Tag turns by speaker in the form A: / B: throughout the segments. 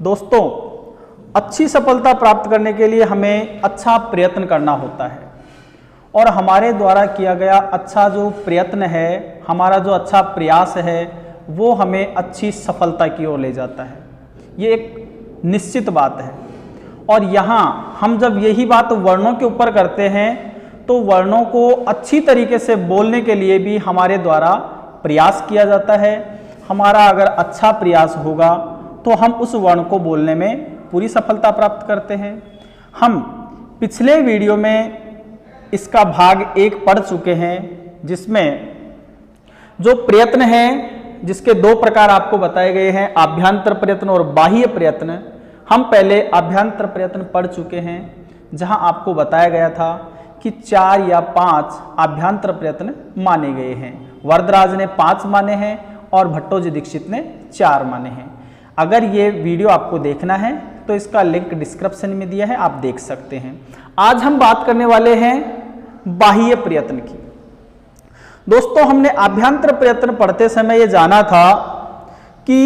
A: दोस्तों, अच्छी सफलता प्राप्त करने के लिए हमें अच्छा प्रयत्न करना होता है और हमारे द्वारा किया गया अच्छा जो प्रयत्न है, हमारा जो अच्छा प्रयास है, वो हमें अच्छी सफलता की ओर ले जाता है। ये एक निश्चित बात है। और यहाँ हम जब यही बात वर्णों के ऊपर करते हैं तो वर्णों को अच्छी तरीके से बोलने के लिए भी हमारे द्वारा प्रयास किया जाता है। हमारा अगर अच्छा प्रयास होगा तो हम उस वर्ण को बोलने में पूरी सफलता प्राप्त करते हैं। हम पिछले वीडियो में इसका भाग 1 पढ़ चुके हैं, जिसमें जो प्रयत्न है, जिसके 2 प्रकार आपको बताए गए हैं, आभ्यंतर प्रयत्न और बाह्य प्रयत्न। हम पहले आभ्यंतर प्रयत्न पढ़ चुके हैं, जहां आपको बताया गया था कि 4 या 5 आभ्यंतर प्रयत्न माने गए हैं। वरदराज ने 5 माने हैं और भट्टोजी दीक्षित ने 4 माने हैं। अगर ये वीडियो आपको देखना है तो इसका लिंक डिस्क्रिप्शन में दिया है, आप देख सकते हैं। आज हम बात करने वाले हैं बाह्य प्रयत्न की। दोस्तों, हमने आभ्यंतर प्रयत्न पढ़ते समय ये जाना था कि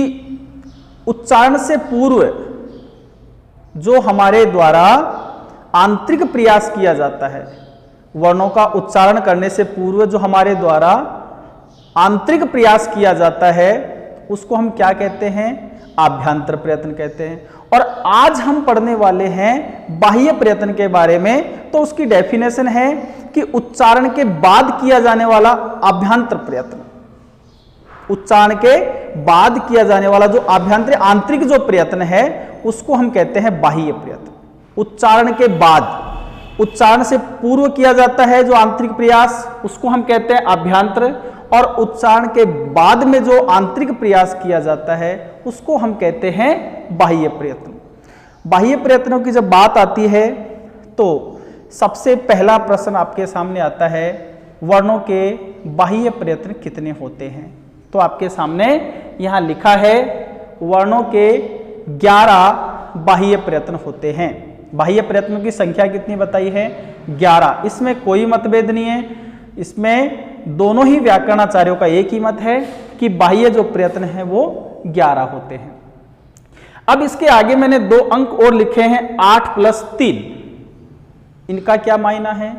A: उच्चारण से पूर्व जो हमारे द्वारा आंतरिक प्रयास किया जाता है, वर्णों का उच्चारण करने से पूर्व जो हमारे द्वारा आंतरिक प्रयास किया जाता है, उसको हम क्या कहते हैं? आभ्यंतर प्रयत्न कहते हैं। और आज हम पढ़ने वाले हैं बाह्य प्रयत्न के बारे में। तो उसकी डेफिनेशन है कि उच्चारण के बाद किया जाने वाला आभ्यंतर प्रयत्न, उच्चारण के बाद किया जाने वाला जो आभ्यंतर आंतरिक जो प्रयत्न है, उसको हम कहते हैं बाह्य प्रयत्न। उच्चारण के बाद, उच्चारण से पूर्व किया जाता है जो आंतरिक प्रयास, उसको हम कहते हैं आभ्यंतर। और उच्चारण के बाद में जो आंतरिक प्रयास किया जाता है, उसको हम कहते हैं बाह्य प्रयत्न। बाह्य प्रयत्नों की जब बात आती है तो सबसे पहला प्रश्न आपके सामने आता है, वर्णों के बाह्य प्रयत्न कितने होते हैं? तो आपके सामने यहां लिखा है वर्णों के 11 बाह्य प्रयत्न होते हैं। बाह्य प्रयत्नों की संख्या कितनी बताई है? 11। इसमें कोई मतभेद नहीं है। इसमें दोनों ही व्याकरणाचार्यों का एक ही मत है कि बाह्य जो प्रयत्न है वो 11 होते हैं। अब इसके आगे मैंने 2 अंक और लिखे हैं, 8 + 3। इनका क्या मायना है?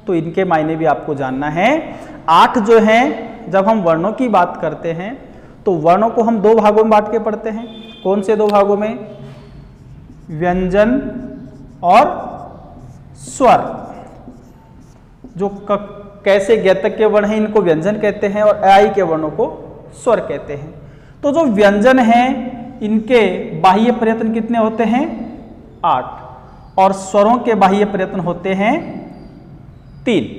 A: तो इनके मायने भी आपको जानना है। 8 जो है, जब हम वर्णों की बात करते हैं तो वर्णों को हम 2 भागों में बांट के पढ़ते हैं। कौन से 2 भागों में? व्यंजन और स्वर। जो कैसे ज्ञातक के वर्ण हैं, इनको व्यंजन कहते हैं और आई के वर्णों को स्वर कहते हैं। तो जो व्यंजन हैं, इनके बाह्य प्रयत्न कितने होते हैं? 8। और स्वरों के बाह्य प्रयत्न होते हैं 3।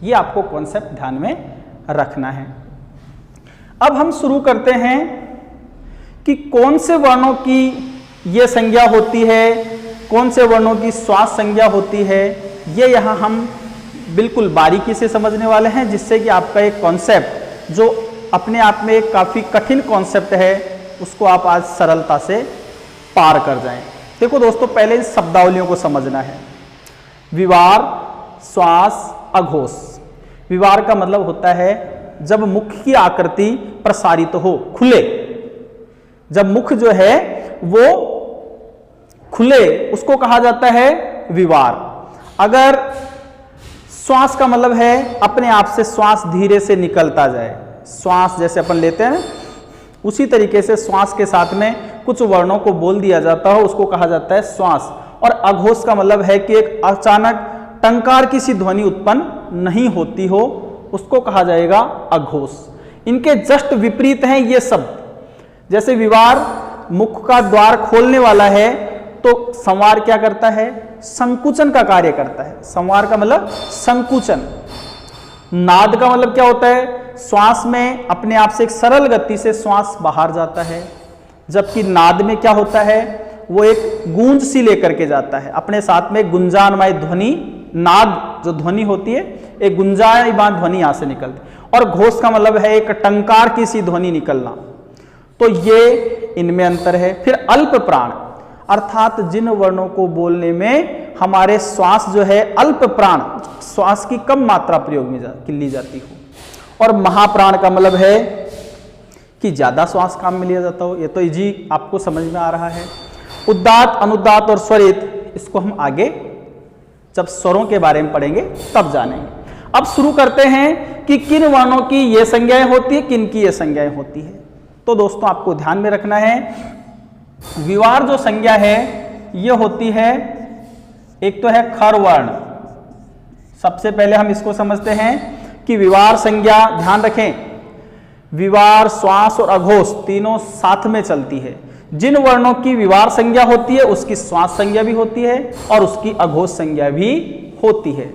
A: ये आपको कॉन्सेप्ट ध्यान में रखना है। अब हम शुरू करते हैं कि कौन से वर्णों की ये संज्ञा होती है, कौन से वर्णों की श्वास संज्ञा होती है। ये यहाँ हम बिल्कुल बारीकी से समझने वाले हैं, जिससे कि आपका एक कॉन्सेप्ट जो अपने आप में एक काफ़ी कठिन कॉन्सेप्ट है, उसको आप आज सरलता से पार कर जाएं। देखो दोस्तों, पहले इन शब्दावलियों को समझना है। विवार, श्वास, अघोष। विवार का मतलब होता है जब मुख की आकृति प्रसारित हो, खुले। जब मुख जो है वो खुले, उसको कहा जाता है विवार। अगर श्वास का मतलब है अपने आप से श्वास धीरे से निकलता जाए, श्वास जैसे अपन लेते हैं, उसी तरीके से श्वास के साथ में कुछ वर्णों को बोल दिया जाता हो, उसको कहा जाता है श्वास। और अघोष का मतलब है कि एक अचानक टंकार की सी ध्वनि उत्पन्न नहीं होती हो, उसको कहा जाएगा अघोष। इनके जस्ट विपरीत हैं ये शब्द। जैसे विवार मुख का द्वार खोलने वाला है, तो संवार क्या करता है? संकुचन का कार्य करता है। संवार का मतलब संकुचन। नाद का मतलब क्या होता है? श्वास में अपने आप से एक सरल गति से श्वास बाहर जाता है, जबकि नाद में क्या होता है? वो एक गूंज सी लेकर के जाता है, अपने साथ में गुंजानमय ध्वनि। नाद जो ध्वनि होती है, एक गुंजायमान ध्वनि यहां से निकलती है। और घोष का मतलब है एक टंकार की सी ध्वनि निकलना। तो ये इनमें अंतर है। फिर अल्प प्राण, अर्थात जिन वर्णों को बोलने में हमारे श्वास जो है अल्प प्राण, श्वास की कम मात्रा प्रयोग में ली जाती हो। और महाप्राण का मतलब है कि ज्यादा श्वास काम में लिया जाता हो। ये तो इजी आपको समझ में आ रहा है। उदात्त, अनुदात्त और स्वरित, इसको हम आगे जब स्वरों के बारे में पढ़ेंगे तब जानेंगे। अब शुरू करते हैं कि किन वर्णों की ये संज्ञाएं होती है, किन की ये संज्ञाएं होती है। तो दोस्तों आपको ध्यान में रखना है, विवार जो संज्ञा है ये होती है, एक तो है खर वर्ण। सबसे पहले हम इसको समझते हैं कि विवार संज्ञा, ध्यान रखें, विवार, श्वास और अघोष तीनों साथ में चलती है। जिन वर्णों की विवार संज्ञा होती है उसकी श्वास संज्ञा भी होती है और उसकी अघोष संज्ञा भी होती है।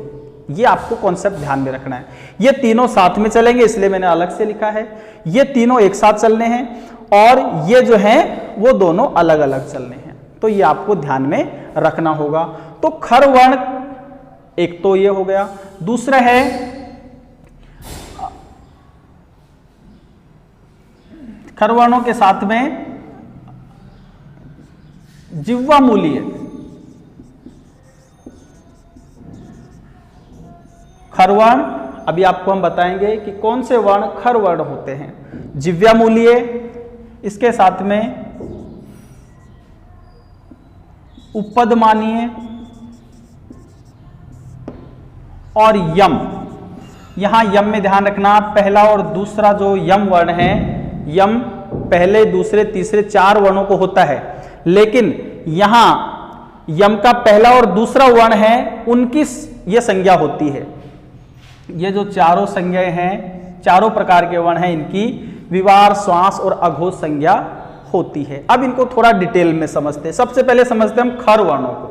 A: ये आपको कॉन्सेप्ट ध्यान में रखना है। ये तीनों साथ में चलेंगे, इसलिए मैंने अलग से लिखा है। ये तीनों एक साथ चलने हैं और ये जो हैं वो दोनों अलग अलग चलने हैं। तो ये आपको ध्यान में रखना होगा। तो खर वर्ण एक तो ये हो गया, दूसरा है खर वर्णों के साथ में जिह्वा मूलीय। खर वर्ण, अभी आपको हम बताएंगे कि कौन से वर्ण खर वर्ण होते हैं। जिह्वा मूलीय, इसके साथ में उपपदमानीय और यम। यहां यम में ध्यान रखना, पहला और दूसरा जो यम वर्ण है, यम पहले, दूसरे, तीसरे 4 वर्णों को होता है, लेकिन यहां यम का पहला और दूसरा वर्ण है उनकी यह संज्ञा होती है। ये जो चारों संज्ञाएं हैं, चारों प्रकार के वर्ण हैं, इनकी विवार, श्वास और अघोष संज्ञा होती है। अब इनको थोड़ा डिटेल में समझते हैं। सबसे पहले समझते हैं हम खर वर्णों को।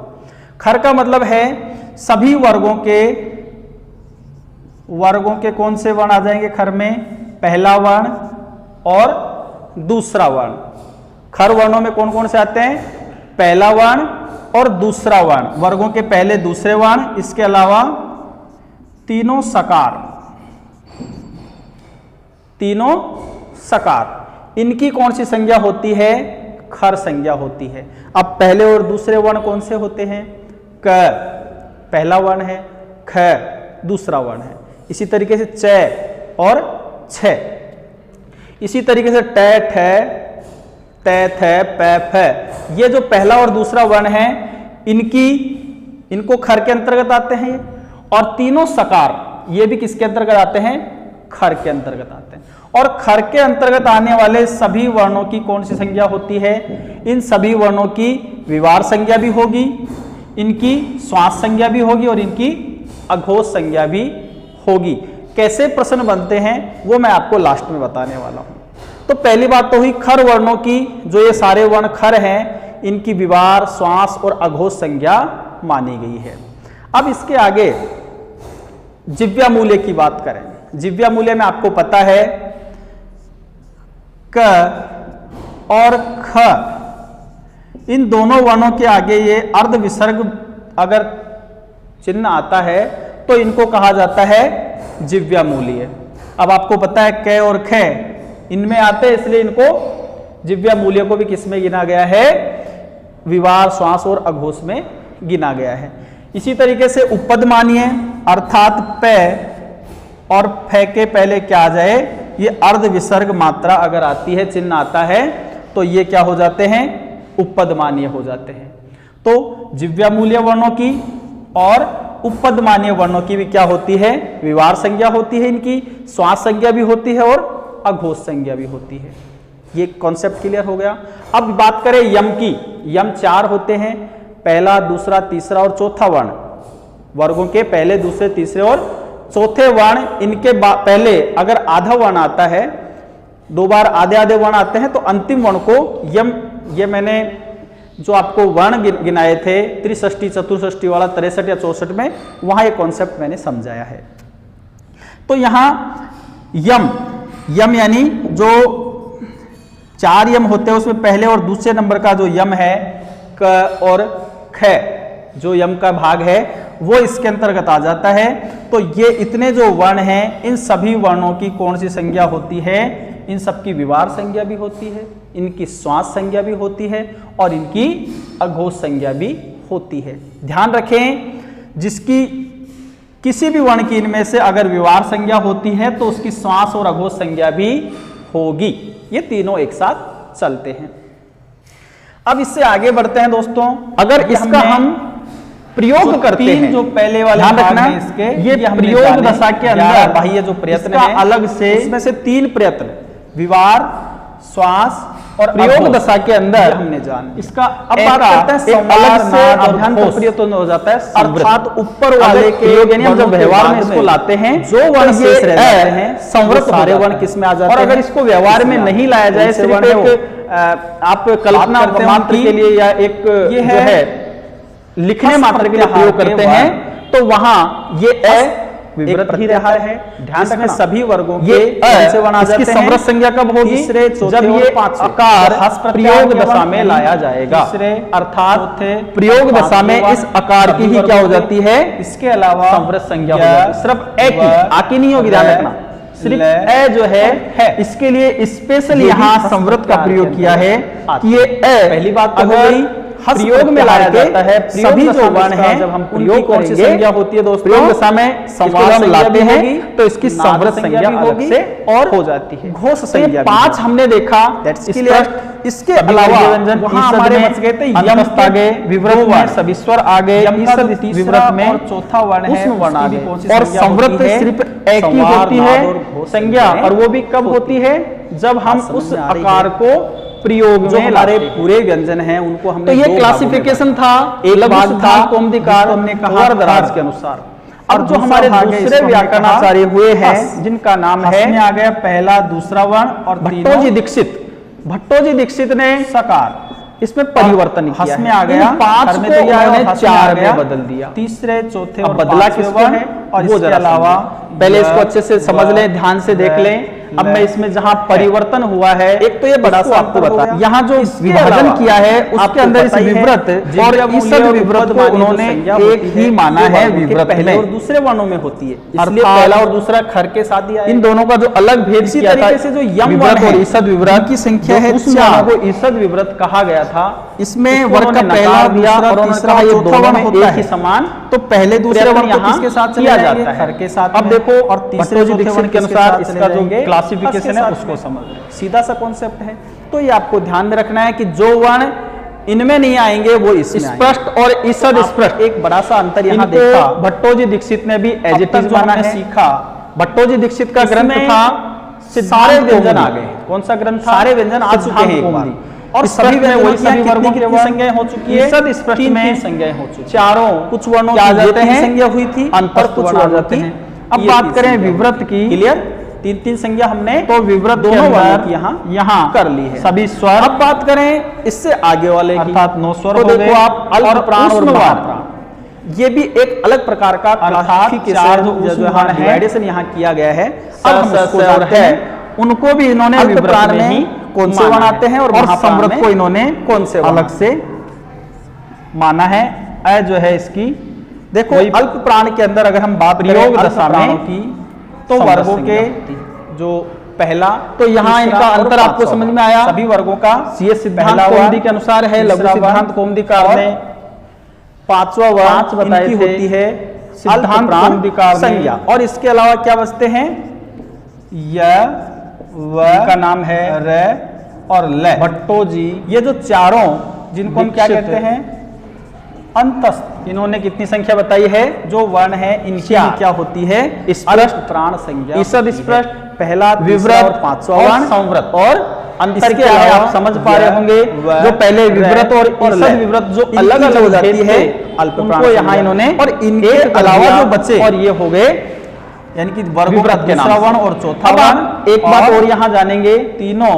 A: खर का मतलब है सभी वर्गों के कौन से वर्ण आ जाएंगे खर में, पहला वर्ण और दूसरा वर्ण। खर वर्णों में कौन कौन से आते हैं, पहला वर्ण और दूसरा वर्ण, वर्गों के पहले दूसरे वर्ण, इसके अलावा तीनों सकार, तीनों सकार, इनकी कौन सी संज्ञा होती है, खर संज्ञा होती है। अब पहले और दूसरे वर्ण कौन से होते हैं, क पहला वर्ण है, ख दूसरा वर्ण है, इसी तरीके से च और छ, इसी तरीके से ट, ठ, त, थ, प, फ, ये जो पहला और दूसरा वर्ण है इनको खर के अंतर्गत आते हैं। और तीनों सकार ये भी किसके अंतर्गत आते हैं, खर के अंतर्गत आते हैं। और खर के अंतर्गत आने वाले सभी वर्णों की कौन सी संज्ञा होती है, इन सभी वर्णों की विवार संज्ञा भी होगी, इनकी श्वास संज्ञा भी होगी और इनकी अघोष संज्ञा भी होगी। कैसे प्रश्न बनते हैं वो मैं आपको लास्ट में बताने वाला हूं। तो पहली बात तो हुई खर वर्णों की, जो ये सारे वर्ण खर हैं, इनकी विवार, श्वास और अघोष संज्ञा मानी गई है। अब इसके आगे जिह्वा मूल्य की बात करें। जिह्वा मूल्य में आपको पता है क और ख, इन दोनों वर्णों के आगे ये अर्ध विसर्ग अगर चिन्ह आता है तो इनको कहा जाता है जिह्वा मूल्य। अब आपको पता है क और ख इनमें आते हैं, इसलिए इनको जिह्वा मूल्य को भी किसमें गिना गया है, विवार, श्वास और अघोष में गिना गया है। इसी तरीके से उपपदमानीय अर्थात प और फ के पहले क्या आ जाए, ये अर्ध विसर्ग मात्रा अगर आती है, चिन्ह आता है, तो ये क्या हो जाते हैं, उपपदमानीय हो जाते हैं। तो जिह्वा मूल्य वर्णों की और उपपदमानीय वर्णों की भी क्या होती है, विवार संज्ञा होती है, इनकी श्वास संज्ञा भी होती है और अघोष संज्ञा भी होती है। ये कॉन्सेप्ट क्लियर हो गया। अब बात करें यम की। यम 4 होते हैं, पहला, दूसरा, तीसरा और चौथा वर्ण, वर्गों के पहले, दूसरे, तीसरे और चौथे वर्ण। इनके पहले अगर आधा वर्ण आता है, 2 बार आधे आधे वर्ण आते हैं, तो अंतिम वर्ण को यम, ये मैंने जो आपको वर्ण गिनाए थे त्रिषष्टि, चतुष्षष्टि वाला 63 या 64 में, वहां ये कॉन्सेप्ट मैंने समझाया है। तो यहां यम यानी जो 4 यम होते हैं उसमें पहले और दूसरे नंबर का जो यम है क और ख, जो यम का भाग है वो इसके अंतर्गत आ जाता है। तो ये इतने जो वर्ण हैं, इन सभी वर्णों की कौन सी संज्ञा होती है, इन सबकी विवार संज्ञा भी होती है, इनकी श्वास संज्ञा भी होती है और इनकी अघोष संज्ञा भी होती है। ध्यान रखें, जिसकी किसी भी वर्ण की इनमें से अगर विवार संज्ञा होती है तो उसकी श्वास और अघोष संज्ञा भी होगी। ये तीनों एक साथ चलते हैं। अब इससे आगे बढ़ते हैं दोस्तों।
B: अगर इसका हम प्रयोग करते हैं,
A: जो पहले वाले
B: ध्यान रखना,
A: इसके
B: ये प्रयोग दशा के अंदर
A: बाह्य जो प्रयत्न
B: इसका
A: है
B: अलग से
A: उसमें से 3 प्रयत्न, विवार, श्वास और
B: प्रयोग दशा के अंदर
A: हमने जान।
B: इसका
A: अब बात करते हैं
B: एक अलग से
A: अभ्यंतर प्रयत्न हो जाता है,
B: अर्थात ऊपर वाले के यानी हम जब व्यवहार में इसको लाते हैं
A: जो वर्ण शेष रह जाते हैं
B: संवृत
A: सारे वर्ण किस में आ जाते हैं।
B: और अगर इसको व्यवहार में नहीं लाया जाए, सिर्फ एक आप कल्पना मात्र के लिए या एक जो है लिखने मात्र के लिए प्रयोग करते हैं, तो वहां ये विवृत ही रहा है। ध्यान रखना,
A: सभी वर्गों
B: ये
A: से वर्ण आ जाते हैं।
B: समृत संज्ञा कब होगी?
A: तीसरे, चौथे
B: जब ये
A: और पांचवें
B: आकार प्रयोग दशा में लाया जाएगा।
A: तीसरे,
B: अर्थात प्रयोग दशा में इस आकार की ही क्या हो जाती है?
A: इसके अलावा
B: समृत संज्ञा हो जाती है। सिर्फ ए की, आकी नहीं होगी, ध्यान रखना। सिर्फ ए जो है इसके लिए स्पेशल यहाँ समृत का प्रयोग किया है कि ये ए
A: पहली बात तो
B: अगर प्रयोग में लाया जाता है,
A: सभी जो वर्ण हैं
B: जब हम
A: प्रयोग
B: कौन सी संज्ञा होती है दोस्तों? प्रयोग दशा में संवाद लाते हैं तो इसकी समृत संज्ञा होगी और हो जाती है। घोष संज्ञा 5 हमने देखा। इसके अलावा वहां हमारे बच गए थे यमक आ गए, विवृत में सविस्वर आ गए, विवृत में
A: और चौथा वर्ण है
B: वर्ण आ गए, और समृत सिर्फ एक ही होती है संज्ञा, और वो भी कब होती है? जब हम उस आकार को प्रयोग
A: जो
B: में
A: हमारे पूरे व्यंजन हैं उनको हमने
B: तो ये क्लासिफिकेशन था। एक भाग था कौमुदीकार, हमने कहा दराज के अनुसार। और जो हमारे दूसरे व्याकरणाचार्य हुए हैं जिनका नाम है,
A: आ गया पहला, दूसरा वर्ण और
B: भट्टोजी दीक्षित। भट्टोजी दीक्षित ने
A: सकार
B: इसमें परिवर्तन किया
A: में आ गया,
B: 5 को उन्होंने 4 में बदल दिया।
A: तीसरे, चौथे और
B: बदला किसको है
A: और
B: वो
A: इसके अलावा
B: पहले इसको अच्छे से समझ लें, ध्यान से देख लें। अब मैं इसमें जहां परिवर्तन हुआ है, एक तो ये बड़ा सा आपको बता, यहाँ जो विभाजन किया है उसके अंदर इस विवृत और ईसद विवृत को उन्होंने एक ही माना है। विवृत
A: पहले और दूसरे वर्णों में होती है,
B: इसलिए पहला और दूसरा खर के साथ दिया है। इन दोनों का जो अलग भेद किया था,
A: से जो यम वर्ण
B: और ईसद विवृत
A: की संख्या है,
B: उस वर्णों को ईसद विवृत कहा गया था। इसमें वर्ग का पहला दिया और उन्होंने कहा ये दोनों में एक ही समान, तो पहले दूसरे वर्ण यहाँ किसके साथ किया जाता है?
A: के साथ।
B: अब देखो और तीसरे जो दीक्षित के अनुसार इसका जो क्लासिफिकेशन है उसको समझ लें।
A: सीधा सा कॉन्सेप्ट है।
B: तो ये आपको ध्यान में रखना है कि जो वर्ण इनमें नहीं आएंगे वो इसमें स्पष्ट और ईसद स्पष्ट,
A: एक बड़ा सा अंतर यहाँ देखा।
B: भट्टोजी दीक्षित ने भी एडिटिव माना है,
A: सीखा।
B: भट्टोजी दीक्षित का ग्रंथ था
A: सारे व्यंजन आ गए। कौन सा ग्रंथ था? सारे व्यंजन आ चुके हैं एक बार, और सभी वही सभी वर्गों की संज्ञाएं हो चुकी है।
B: ईसद स्पष्ट में
A: संज्ञाएं हो चुकी,
B: चारों
A: कुछ वर्णों
B: की
A: संज्ञा हुई थी,
B: अंतर कुछ आ जाते हैं। अब बात करें विवृत की,
A: क्लियर? 3 संज्ञा हमने
B: तो विवृत
A: दोनों वर्णों की
B: यहाँ
A: कर ली है,
B: सभी स्वर। अब बात करें इससे आगे वाले की,
A: अर्थात 9 स्वर
B: तो
A: हो गए।
B: देखो आप अल्प प्राण और महाप्राण, ये भी एक अलग प्रकार का
A: चार जो डिवाइडेशन यहाँ किया गया है।
B: अब हम उसको जानते हैं, उनको भी इन्होंने विवृत में ही
A: कौन से वर्ण आते हैं और
B: समृत को इन्होंने कौन से अलग से माना है। अ जो है इसकी देखो अल्प प्राण के अंदर अगर हम बात प्रयोग दशा में की तो वर्गों के जो पहला, तो यहाँ इनका अंतर आपको समझ में आया। सभी वर्गों का सीए सिद्धांत कौमुदी के अनुसार है, लघु सिद्धांत कौमुदीकार ने 5वां वर्ण बताए थे होती है सिद्धांत कौमुदीकार संज्ञा। और इसके अलावा क्या बचते हैं? य, व का नाम है र और ल। भट्टोजी, ये जो चारों जिनको हम क्या कहते हैं? अंतस्थ। इन्होंने कितनी संख्या बताई है? जो वर्ण है इनकी क्या होती है? स्पष्ट प्राण संज्ञा, ईसद स्पष्ट, पहला, विवृत और 5वां वर्ण संवृत। और अंतर के अलावा आप समझ पा रहे होंगे जो पहले विवृत और ईसद विवृत जो अलग अलग हो जाती है उनको यहाँ इन्होंने, और इनके अलावा जो बचे और ये हो गए यानी कि वर्गों के नाम वर्ण और चौथा वर्ण। एक बात और यहाँ जानेंगे, तीनों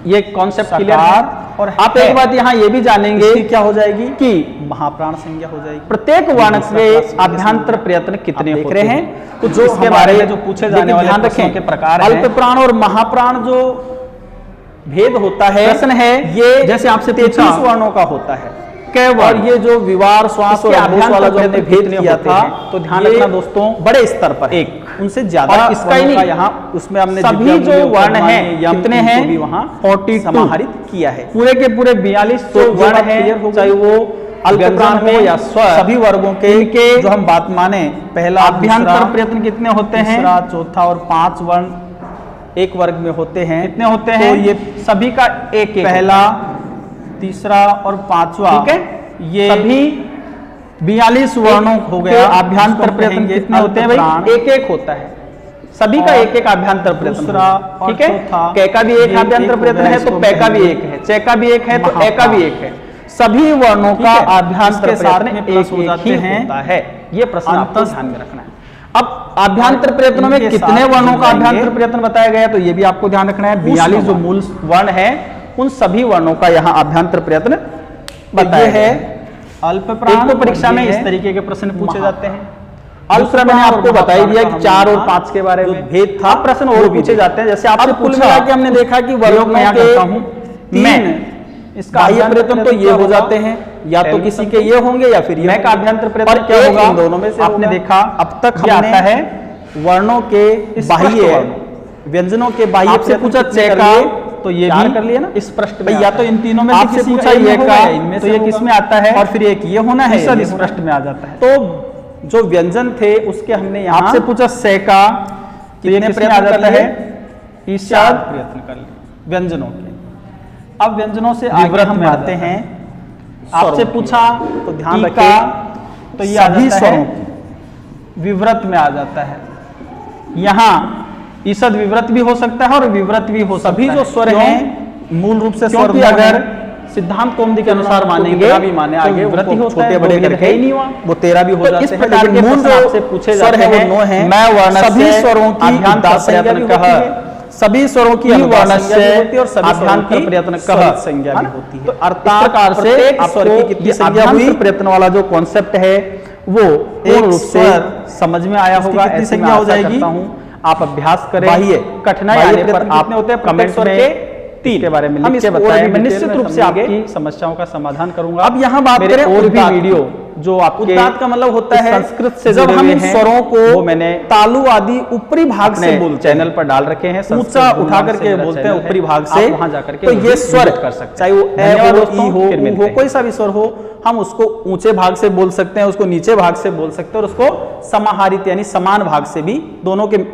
B: ये कॉन्सेप्ट क्लियर है। और आप एक बात यहाँ ये भी जानेंगे क्या हो जाएगी कि
A: महाप्राण संज्ञा हो जाएगी।
B: प्रत्येक वर्ण से आभ्यंतर प्रयत्न कितने
A: देख रहे हैं?
B: कुछ जो इसके बारे में जो पूछे जाने वाले
A: ध्यान रखें
B: के प्रकार अल्प प्राण और महाप्राण जो भेद होता है, प्रश्न है ये जैसे आपसे 33 वर्णों का होता है केवल, और ये जो विवार, श्वास और अभ्यास वाला जो हमने भेद किया था, तो ध्यान रखना दोस्तों बड़े स्तर पर एक उनसे ज्यादा इसका ही नहीं, यहाँ उसमें हमने सभी जो वर्ण हैं कितने हैं भी वहाँ 42 समाहरित किया है। पूरे के पूरे 42 जो वर्ण है, चाहे वो अल्प प्राण में या स्वर, सभी वर्गों के जो हम बात माने, पहला अभ्यंतर प्रयत्न कितने होते हैं?
A: तीसरा, चौथा और 5 वर्ण एक वर्ग में होते हैं।
B: कितने होते हैं?
A: तो ये सभी का एक पहला, तीसरा और पांचवा,
B: ठीक है।
A: ये
B: सभी 42 वर्णों
A: हो गया।
B: आभ्यंतर प्रयत्न कितने होते हैं भाई? एक एक होता है, सभी का एक एक आभ्यंतर प्रयत्न,
A: दूसरा और
B: ठीक है।
A: चौथा,
B: कै का भी एक आभ्यंतर प्रयत्न है तो पै का भी एक है, चे का भी एक है तो ए का भी एक है। सभी वर्णों का आभ्यंतर प्रयत्न एक हो जाते हैं होता है। ये प्रश्न आपको ध्यान में रखना है। अब आभ्यंतर प्रयत्नों में कितने वर्णों का आभ्यंतर प्रयत्न बताया गया है तो ये भी आपको ध्यान रखना है। 42 जो मूल वर्ण है उन सभी वर्णों का यहाँ आभ्यंतर प्रयत्न बताया है।
A: अल्प प्राण।
B: एक तो परीक्षा में इस तरीके के प्रश्न पूछे जाते हैं। अल्प मैंने आपको बता ही दिया कि 4 और 5 के बारे में भेद था, प्रश्न और पूछे जाते हैं। जैसे आपसे पूछा कि हमने देखा कि वर्णों में करता हूं तीन इसका बाह्य प्रयत्न तो ये हो जाते हैं, या तो किसी के ये होंगे या फिर मैं का आभ्यंतर प्रयत्न क्या होगा, इन दोनों में से आपने देखा। अब तक हमने आता है वर्णों के बाह्य व्यंजनों के बाह्य से पूछा चे का तो ये भी कर लिया ना इस प्रश्न में। या तो इन तीनों में से पूछा ये का तो ये किस में आता है, और फिर एक ये होना है सब इस प्रश्न में आ जाता है। तो जो व्यंजन थे उसके हमने यहाँ आपसे पूछा से का तो ये किस में आ जाता है, ईषद प्रयत्न कर लिए व्यंजनों के। अब व्यंजनों से आगे हम आते हैं। आपसे पूछा तो ध्यान रखें तो ये सभी स्वरों विवृत में आ जाता है। यहाँ ईषद विवृत भी हो सकता है और विवृत भी हो सकता है। सभी जो स्वर हैं मूल रूप से स्वर भी अगर सिद्धांत कौमुदी के अनुसार मानेंगे भी माने आगे वृत्ति होता है, छोटे बड़े करके ही नहीं हुआ वो 13 भी हो जाते हैं। इस प्रकार के मूल आपसे पूछे जाते हैं वो है मैं वर्ण सभी स्वरों की आभ्यंतर कह, सभी स्वरों की वर्ण से और सभी आभ्यंतर प्रयत्न कह संज्ञा भी होती है। तो अर्थात प्रकार से स्वर की कितनी संज्ञा हुई प्रयत्न वाला जो कॉन्सेप्ट है वो एक रूप से समझ में आया होगा। ऐसी संज्ञा हो जाएगी। आप अभ्यास करें, कठिनाई आने पर आप होते हैं कमेंट्स में 3 के बारे में लिख के बताएं। मैं निश्चित रूप से आपकी समस्याओं का समाधान करूंगा। अब यहाँ बात करें और भी वीडियो जो आपके उद्दात का मतलब होता है संस्कृत से जब हम इन स्वरों को वो मैंने तालु आदि ऊपरी भाग से चैनल पर डाल रखे हैं, ऊंचा उठा करके बोलते हैं ऊपरी भाग से, वहां जाकर के तो ये स्वर कर सकते हैं, चाहे वो ए हो, ई हो, कोई सा भी स्वर हो, हम उसको ऊंचे भाग से बोल सकते हैं, उसको नीचे भाग से बोल सकते हैं और उसको समाहारित यानी समान भाग से भी। दोनों के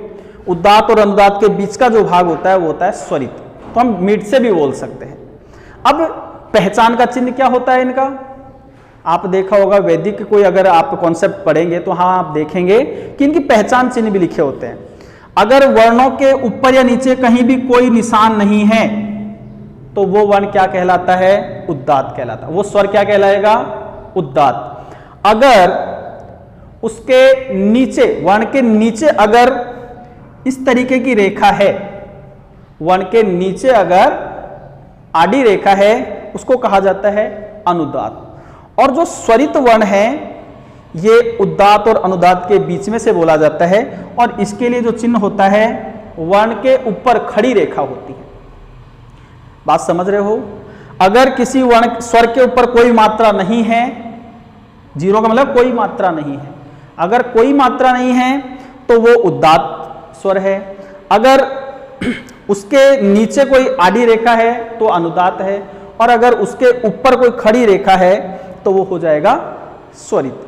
B: उद्दात और अनुदात के बीच का जो भाग होता है वो होता है स्वरित, तो हम मीट से भी बोल सकते हैं। अब पहचान का चिन्ह क्या होता है इनका, आप देखा होगा वैदिक कोई अगर आप कॉन्सेप्ट पढ़ेंगे तो हाँ आप देखेंगे कि इनकी पहचान चिन्ह भी लिखे होते हैं। अगर वर्णों के ऊपर या नीचे कहीं भी कोई निशान नहीं है तो वो वर्ण क्या कहलाता है, उद्दात कहलाता है। वो स्वर क्या कहलाएगा, उद्दात। अगर उसके नीचे वर्ण के नीचे अगर इस तरीके की रेखा है, वर्ण के नीचे अगर आड़ी रेखा है उसको कहा जाता है अनुदात। और जो स्वरित वर्ण है ये उद्दात और अनुदात के बीच में से बोला जाता है और इसके लिए जो चिन्ह होता है वर्ण के ऊपर खड़ी रेखा होती है। बात समझ रहे हो। अगर किसी वर्ण स्वर के ऊपर कोई मात्रा नहीं है, जीरो का मतलब कोई मात्रा नहीं है, अगर कोई मात्रा नहीं है तो वो उद्दात स्वर है। अगर उसके नीचे कोई आड़ी रेखा है तो अनुदात है, और अगर उसके ऊपर कोई खड़ी रेखा है तो वो हो जाएगा स्वरित।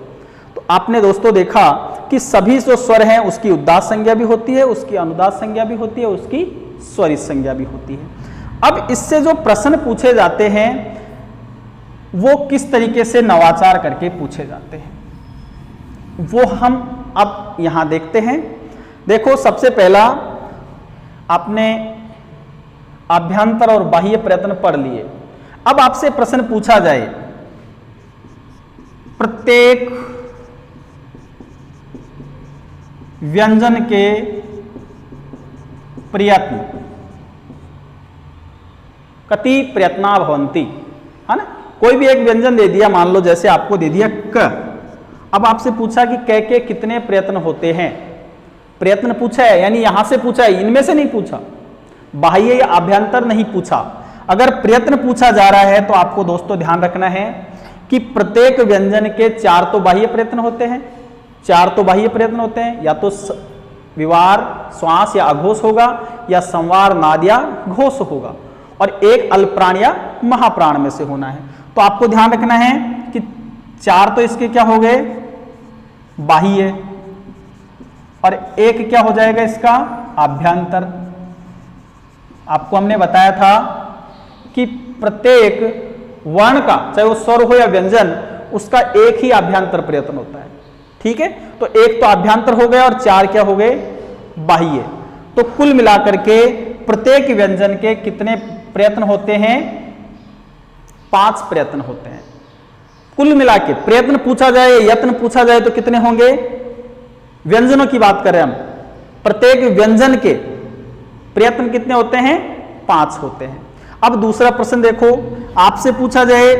B: तो आपने दोस्तों देखा कि सभी जो स्वर हैं उसकी उद्दात संज्ञा भी होती है, उसकी अनुदात संज्ञा भी होती है, उसकी स्वरित संज्ञा भी होती है। अब इससे जो प्रश्न पूछे जाते हैं वो किस तरीके से नवाचार करके पूछे जाते हैं वो हम अब यहां देखते हैं। देखो सबसे पहला आपने आभ्यंतर और बाह्य प्रयत्न पढ़ लिए। अब आपसे प्रश्न पूछा जाए प्रत्येक व्यंजन के प्रयत्न कति प्रयत्ना भवन्ति, है ना। कोई भी एक व्यंजन दे दिया, मान लो जैसे आपको दे दिया क। अब आपसे पूछा कि क के कितने प्रयत्न होते हैं। प्रयत्न पूछा है यानी यहां से पूछा है, इनमें से नहीं पूछा, बाह्य या आभ्यंतर नहीं पूछा। अगर प्रयत्न पूछा जा रहा है तो आपको दोस्तों ध्यान रखना है कि प्रत्येक व्यंजन के 4 तो बाह्य प्रयत्न होते हैं, 4 तो बाह्य प्रयत्न होते हैं, या तो विवार श्वास या अघोष होगा, या संवार नाद या घोष होगा, और एक अल्पप्राण या महाप्राण में से होना है। तो आपको ध्यान रखना है कि 4 तो इसके क्या हो गए, बाह्य, और एक क्या हो जाएगा इसका, आभ्यंतर। आपको हमने बताया था कि प्रत्येक
A: वर्ण का, चाहे वो स्वर हो या व्यंजन, उसका एक ही आभ्यंतर प्रयत्न होता है। ठीक है, तो एक तो आभ्यंतर हो गया और 4 क्या हो गए, बाह्य। तो कुल मिलाकर के प्रत्येक व्यंजन के कितने प्रयत्न होते हैं, 5 प्रयत्न होते हैं। कुल मिला के प्रयत्न पूछा जाए, यत्न पूछा जाए तो कितने होंगे, व्यंजनों की बात करें हम, प्रत्येक व्यंजन के प्रयत्न कितने होते हैं, 5 होते हैं। अब दूसरा प्रश्न देखो, आपसे पूछा जाए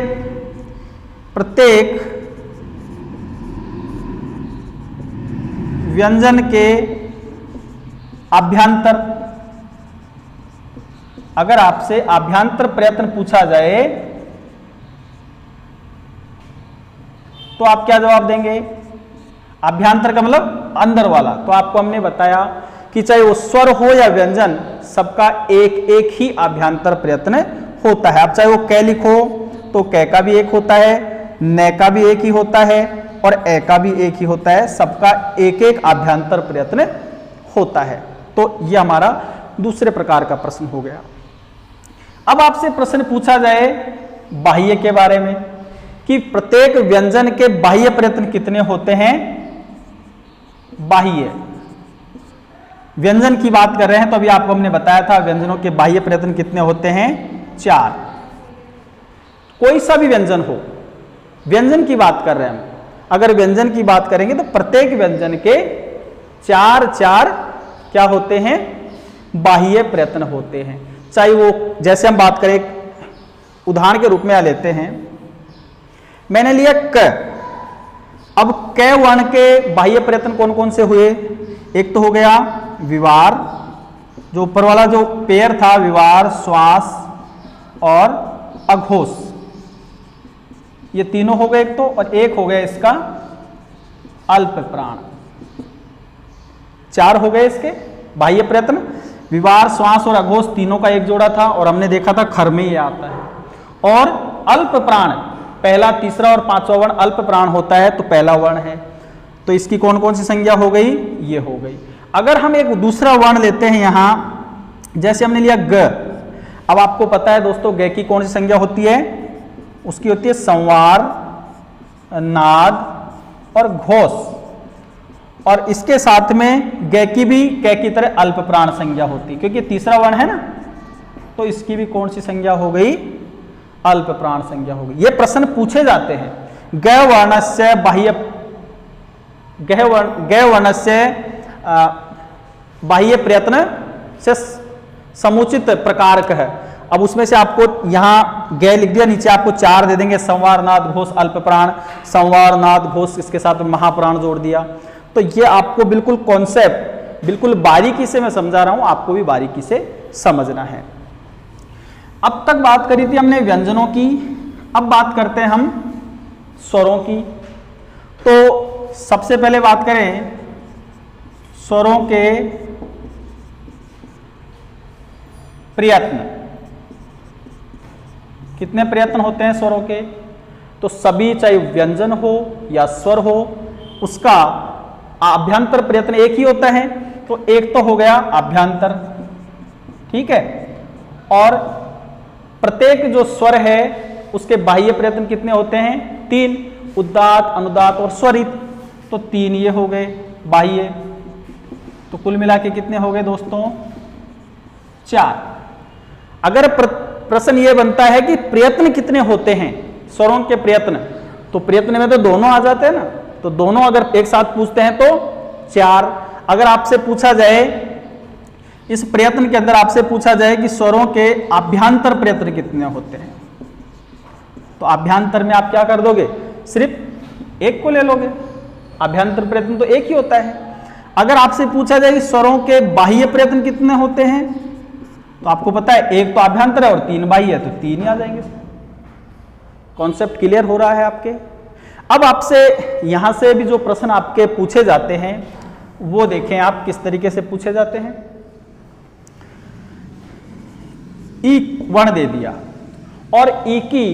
A: प्रत्येक व्यंजन के आभ्यंतर, अगर आपसे आभ्यंतर प्रयत्न पूछा जाए तो आप क्या जवाब देंगे, आभ्यंतर का मतलब अंदर वाला। तो आपको हमने बताया कि चाहे वो स्वर हो या व्यंजन, सबका एक एक ही आभ्यंतर प्रयत्न होता है। अब चाहे वो कै लिखो तो कै का भी एक होता है, नै का भी एक ही होता है और ए का भी एक ही होता है, सबका एक एक आभ्यंतर प्रयत्न होता है। तो यह हमारा दूसरे प्रकार का प्रश्न हो गया। अब आपसे प्रश्न पूछा जाए बाह्य के बारे में कि प्रत्येक व्यंजन के बाह्य प्रयत्न कितने होते हैं, बाह्य व्यंजन की बात कर रहे हैं तो अभी आपको हमने बताया था व्यंजनों के बाह्य प्रयत्न कितने होते हैं, 4। कोई सा भी व्यंजन हो, व्यंजन की बात कर रहे हैं हम, अगर व्यंजन की बात करेंगे तो प्रत्येक व्यंजन के 4 क्या होते हैं, बाह्य प्रयत्न होते हैं। चाहे वो, जैसे हम बात करें उदाहरण के रूप में लेते हैं, मैंने लिया क। अब क वर्ण के बाह्य प्रयत्न कौन कौन से हुए, एक तो हो गया विवार, जो ऊपर वाला जो पेयर था, विवार, श्वास और अघोष, ये तीनों हो गए एक तो, और एक हो गया इसका अल्प प्राण। 4 हो गए इसके बाह्य प्रयत्न, विवार, श्वास और अघोष तीनों का एक जोड़ा था और हमने देखा था खर में ही आता है। और अल्प प्राण, पहला, तीसरा और 5वां वर्ण अल्प प्राण होता है, तो पहला वर्ण है, तो इसकी कौन कौन सी संज्ञा हो गई, ये हो गई। अगर हम एक दूसरा वर्ण लेते हैं यहां, जैसे हमने लिया ग। अब आपको पता है दोस्तों ग की कौन सी संज्ञा होती है, उसकी होती है संवार, नाद और घोष, और इसके साथ में ग की भी कै की तरह अल्प प्राण संज्ञा होती है, क्योंकि तीसरा वर्ण है ना, तो इसकी भी कौन सी संज्ञा हो गई, अल्प प्राण संज्ञा हो गई। ये प्रश्न पूछे जाते हैं। ग वर्णस्य बाह्य, ग वर्णस्य बाह्य प्रयत्न से समुचित प्रकारक है। अब उसमें से आपको यहां ग लिख दिया, नीचे आपको 4 दे देंगे, संवार, नाद, घोष, अल्प प्राण, संवार, नाद, घोष, इसके साथ में महाप्राण जोड़ दिया। तो ये आपको बिल्कुल कॉन्सेप्ट बिल्कुल बारीकी से मैं समझा रहा हूं, आपको भी बारीकी से समझना है। अब तक बात करी थी हमने व्यंजनों की, अब बात करते हैं हम स्वरों की। तो सबसे पहले बात करें स्वरों के प्रयत्न, कितने प्रयत्न होते हैं स्वरों के, तो सभी, चाहे व्यंजन हो या स्वर हो, उसका आभ्यंतर प्रयत्न एक ही होता है। तो एक तो हो गया आभ्यंतर, ठीक है, और प्रत्येक जो स्वर है उसके बाह्य प्रयत्न कितने होते हैं, 3, उदात्त, अनुदात्त और स्वरित, तो 3 ये हो गए बाह्य। तो कुल मिला के कितने हो गए दोस्तों, 4। अगर प्रश्न ये बनता है कि प्रयत्न कितने होते हैं स्वरों के प्रयत्न, तो प्रयत्न में तो दोनों आ जाते हैं ना, तो दोनों अगर एक साथ पूछते हैं तो 4। अगर आपसे पूछा जाए, इस प्रयत्न के अंदर आपसे पूछा जाए कि स्वरों के आभ्यंतर प्रयत्न कितने होते हैं, तो आभ्यंतर में आप क्या कर दोगे, सिर्फ एक को ले लोगे, आभ्यंतर प्रयत्न तो एक ही होता है। अगर आपसे पूछा जाए कि स्वरों के बाह्य प्रयत्न कितने होते हैं, तो आपको पता है एक तो आभ्यंतर है और 3 बाह्य है, तो 3 ही आ जाएंगे। कॉन्सेप्ट क्लियर हो रहा है आपके। अब आपसे यहां से भी जो प्रश्न आपके पूछे जाते हैं वो देखें आप किस तरीके से पूछे जाते हैं। ई वर्ण दे दिया और ई की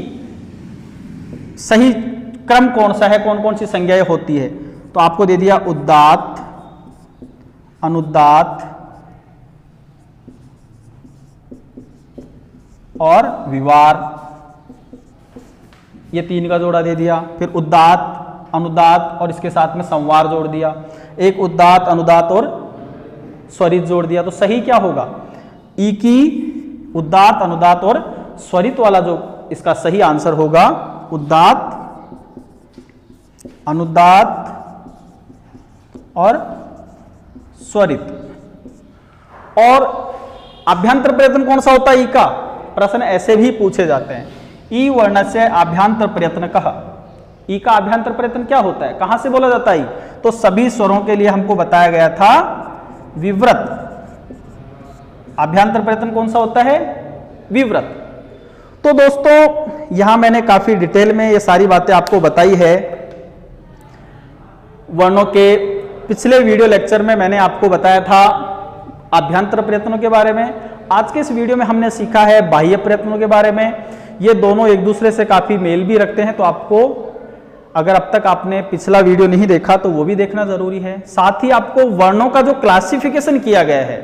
A: सही क्रम कौन सा है, कौन कौन सी संज्ञाएं होती है, तो आपको दे दिया उदात्त, अनुदात्त और विवार। ये 3 का जोड़ा दे दिया। फिर उदात्त, अनुदात्त और इसके साथ में संवार जोड़ दिया। एक उदात्त, अनुदात्त और स्वरित जोड़ दिया। तो सही क्या होगा? ई की उदात्त, अनुदात्त और स्वरित वाला जो इसका सही आंसर होगा उदात्त, अनुदात्त और स्वरित। और आभ्यंतर प्रयत्न कौन सा होता है? ई का। प्रश्न ऐसे भी पूछे जाते हैं, ई वर्ण से आभ्यंतर प्रयत्न कहा। ई का आभ्यंतर प्रयत्न क्या होता है? कहां से बोला जाता है ई? तो सभी स्वरों के लिए हमको बताया गया था विव्रत। आभ्यंतर प्रयत्न कौन सा होता है? विव्रत। तो दोस्तों यहां मैंने काफी डिटेल में ये सारी बातें आपको बताई है। वर्णों के पिछले वीडियो लेक्चर में मैंने आपको बताया था आभ्यंतर प्रयत्नों के बारे में। आज के इस वीडियो में हमने सीखा है बाह्य प्रयत्नों के बारे में। ये दोनों एक दूसरे से काफी मेल भी रखते हैं, तो आपको अगर अब तक आपने पिछला वीडियो नहीं देखा तो वो भी देखना जरूरी है। साथ ही आपको वर्णों का जो क्लासिफिकेशन किया गया है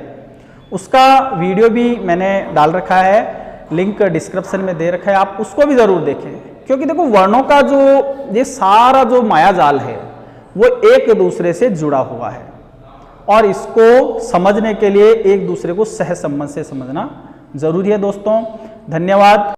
A: उसका वीडियो भी मैंने डाल रखा है, लिंक डिस्क्रिप्शन में दे रखा है, आप उसको भी जरूर देखें। क्योंकि देखो वर्णों का जो ये सारा जो मायाजाल है वो एक दूसरे से जुड़ा हुआ है और इसको समझने के लिए एक दूसरे को सहसंबंध से समझना जरूरी है। दोस्तों धन्यवाद।